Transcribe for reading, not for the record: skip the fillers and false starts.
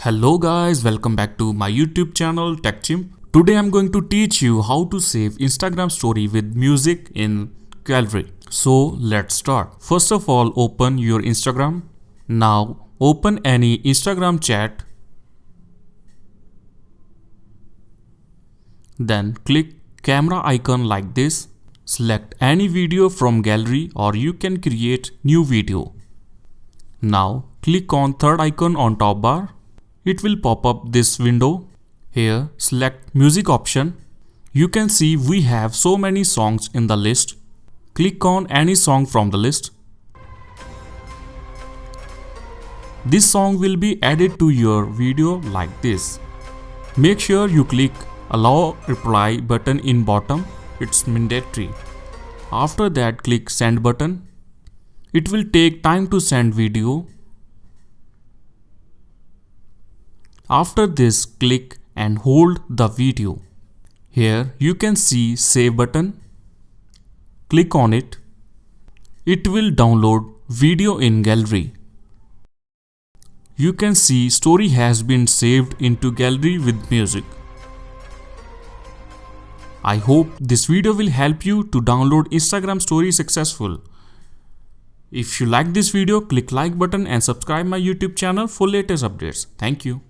Hello guys, welcome back to my YouTube channel TechChimp. Today I'm going to teach you how to save Instagram story with music in Gallery. So let's start. First of all, open your Instagram. Now open any Instagram chat. Then click camera icon like this. Select any video from gallery or you can create new video. Now click on third icon on top bar. It will pop up this window. Here select music option. You can see we have so many songs in the list. Click on any song from the list. This song will be added to your video like this. Make sure you click allow reply button in bottom. It's mandatory. After that click send button. It will take time to send video. After this, click and hold the video. Here you can see save button. Click on it. It will download video in gallery. You can see story has been saved into gallery with music. I hope this video will help you to download Instagram story successful. If you like this video, click like button and subscribe my YouTube channel for latest updates. Thank you.